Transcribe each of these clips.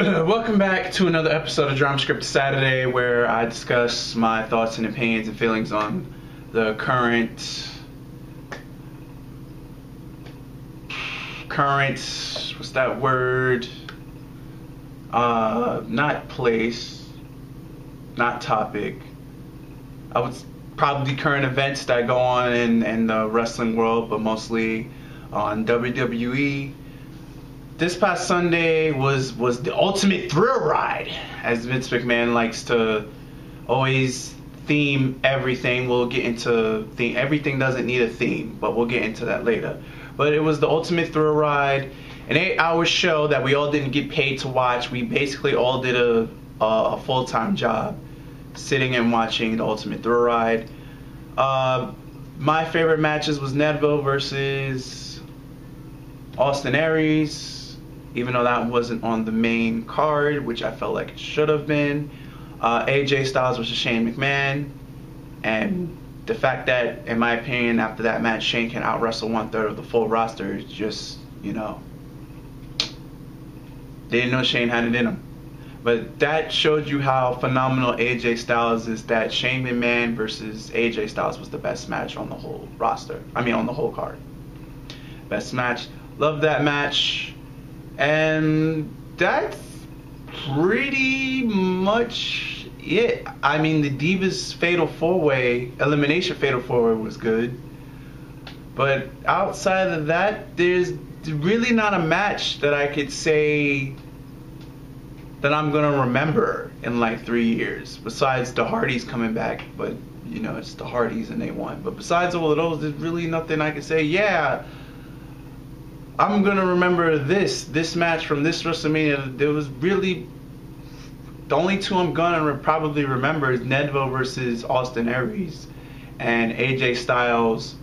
Welcome back to another episode of Drama Script Saturday, where I discuss my thoughts and opinions and feelings on the current, what's that word? Not place, not topic. I would probably current events that go on in the wrestling world, but mostly on WWE. This past Sunday was the ultimate thrill ride, as Vince McMahon likes to always theme everything. We'll get into everything doesn't need a theme, but we'll get into that later. But it was the ultimate thrill ride, an 8-hour show that we all didn't get paid to watch. We basically all did a full-time job sitting and watching the ultimate thrill ride. My favorite matches was Neville versus Austin Aries, even though that wasn't on the main card, which I felt like it should have been. AJ Styles versus Shane McMahon, and the fact that, in my opinion, after that match, Shane can out-wrestle 1/3 of the full roster is just, didn't know Shane had it in him. But that showed you how phenomenal AJ Styles is, that Shane McMahon versus AJ Styles was the best match on the whole roster. On the whole card. Best match. Love that match. And that's pretty much it. The Divas Fatal 4-Way, Elimination Fatal 4-Way was good. But outside of that, there's really not a match that I could say that I'm going to remember in like 3 years. Besides the Hardys coming back, but it's the Hardys and they won. But besides all of those, there's really nothing I can say, yeah, I'm going to remember this match from this WrestleMania. There was really, the only two I'm going to probably remember is Neville versus Austin Aries and AJ Styles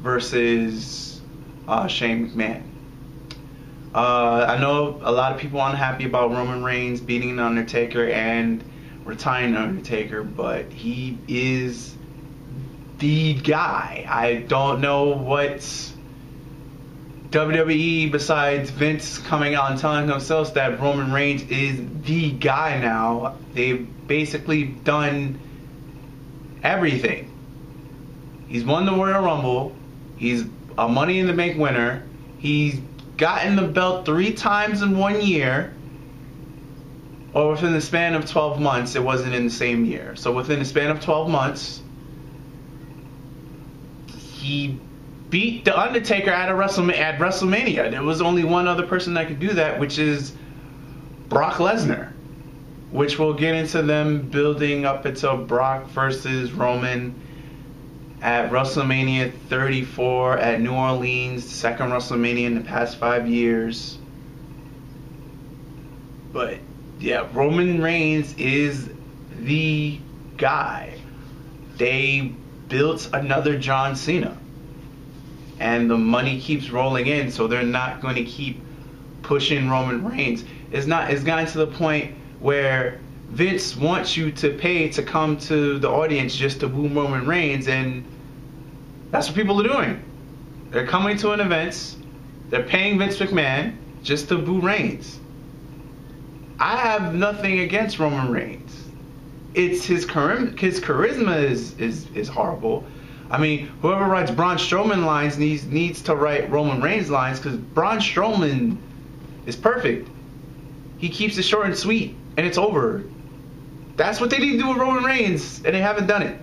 versus Shane McMahon. I know a lot of people aren't happy about Roman Reigns beating The Undertaker and retiring The Undertaker, but he is the guy. I don't know what WWE, besides Vince coming out and telling themselves that Roman Reigns is the guy now. They've basically done everything. He's won the Royal Rumble. He's a Money in the Bank winner. He's gotten the belt 3 times in 1 year. Or within the span of 12 months. It wasn't in the same year. So within the span of 12 months, he beat The Undertaker at WrestleMania. There was only one other person that could do that, which is Brock Lesnar. Which we'll get into them building up until Brock versus Roman at WrestleMania 34 at New Orleans, the second WrestleMania in the past 5 years. But yeah, Roman Reigns is the guy. They built another John Cena. And the money keeps rolling in, so they're not going to keep pushing Roman Reigns. It's gotten to the point where Vince wants you to pay to come to the audience just to boo Roman Reigns, and that's what people are doing. They're coming to an event, they're paying Vince McMahon just to boo Reigns. I have nothing against Roman Reigns. It's his charisma is horrible. Whoever writes Braun Strowman lines needs to write Roman Reigns lines, because Braun Strowman is perfect. He keeps it short and sweet, and it's over. That's what they need to do with Roman Reigns, and they haven't done it.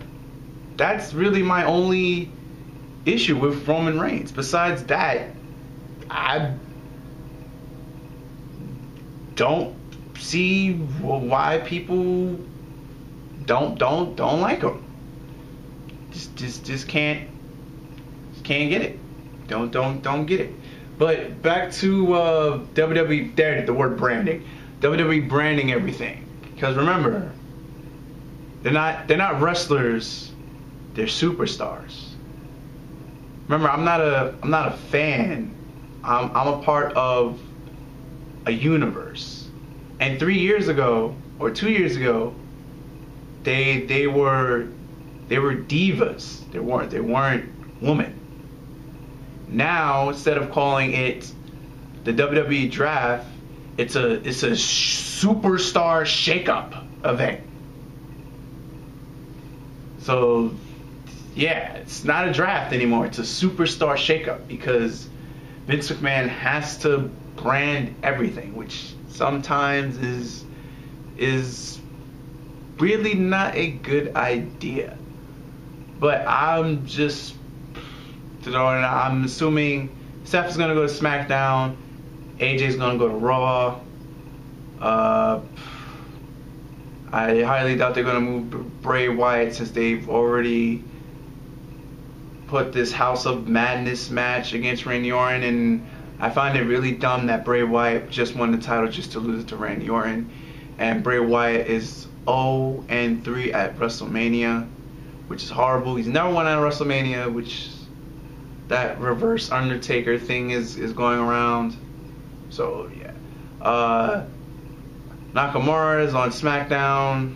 That's really my only issue with Roman Reigns. Besides that, I don't see why people don't like him. Just can't get it. Don't get it. But back to WWE. There, the word branding. WWE branding everything. Because remember, they're not wrestlers. They're superstars. Remember, I'm not a fan. I'm a part of a universe. And 3 years ago or 2 years ago, they were divas. They weren't women. Now, instead of calling it the WWE draft, it's a superstar shakeup event. So yeah, it's not a draft anymore. It's a superstar shakeup because Vince McMahon has to brand everything, which sometimes is really not a good idea. But I'm just throwing it out. I'm assuming Seth is gonna go to SmackDown, AJ's gonna go to Raw. I highly doubt they're gonna move Bray Wyatt since they've already put this House of Madness match against Randy Orton, and I find it really dumb that Bray Wyatt just won the title just to lose it to Randy Orton, and Bray Wyatt is 0-3 at WrestleMania, which is horrible. He's never won at WrestleMania, which that reverse Undertaker thing is going around. So yeah, Nakamura is on SmackDown.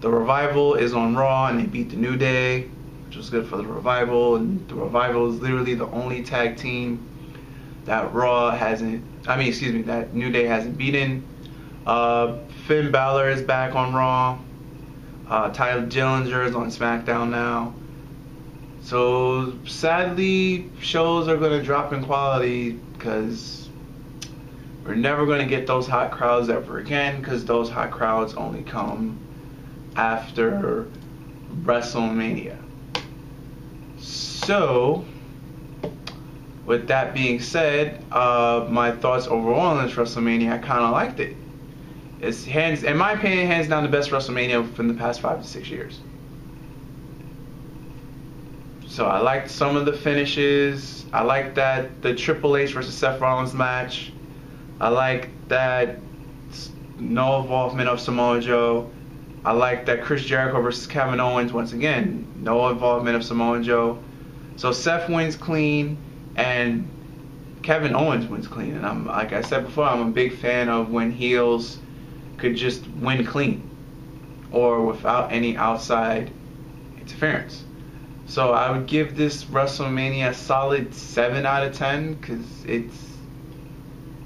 The Revival is on Raw, and they beat the New Day, which was good for the Revival. And the Revival is literally the only tag team that that New Day hasn't beaten. Finn Balor is back on Raw. Tyler Dillinger is on SmackDown now. So sadly, shows are going to drop in quality because we're never going to get those hot crowds ever again, because those hot crowds only come after WrestleMania. So with that being said, my thoughts overall on this WrestleMania, I kind of liked it. It's in my opinion, hands down the best WrestleMania from the past 5 to 6 years. So I liked some of the finishes. I liked that the Triple H versus Seth Rollins match. I liked that no involvement of Samoa Joe. I liked that Chris Jericho versus Kevin Owens, once again, no involvement of Samoa Joe. So Seth wins clean and Kevin Owens wins clean. And I'm, like I said before, I'm a big fan of when heels could just win clean or without any outside interference. So I would give this WrestleMania a solid 7 out of 10 because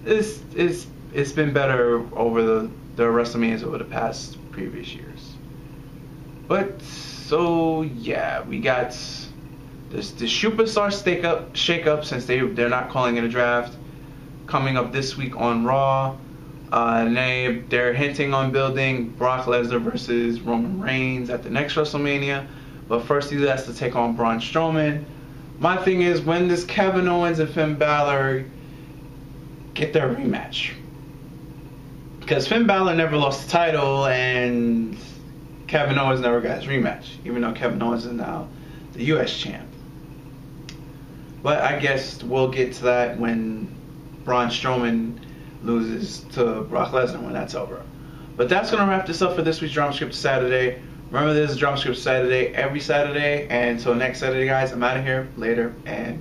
it's been better over the WrestleManias over the past previous years. But so yeah, we got this the superstar shake-up since they're not calling it a draft coming up this week on Raw. They're hinting on building Brock Lesnar versus Roman Reigns at the next WrestleMania. But first he has to take on Braun Strowman. My thing is, when does Kevin Owens and Finn Balor get their rematch? Because Finn Balor never lost the title and Kevin Owens never got his rematch, even though Kevin Owens is now the US champ. But I guess we'll get to that when Braun Strowman loses to Brock Lesnar, when that's over. But that's going to wrap this up for this week's Drama Script Saturday. Remember, this is Drama Script Saturday every Saturday. And until next Saturday, guys, I'm out of here. Later and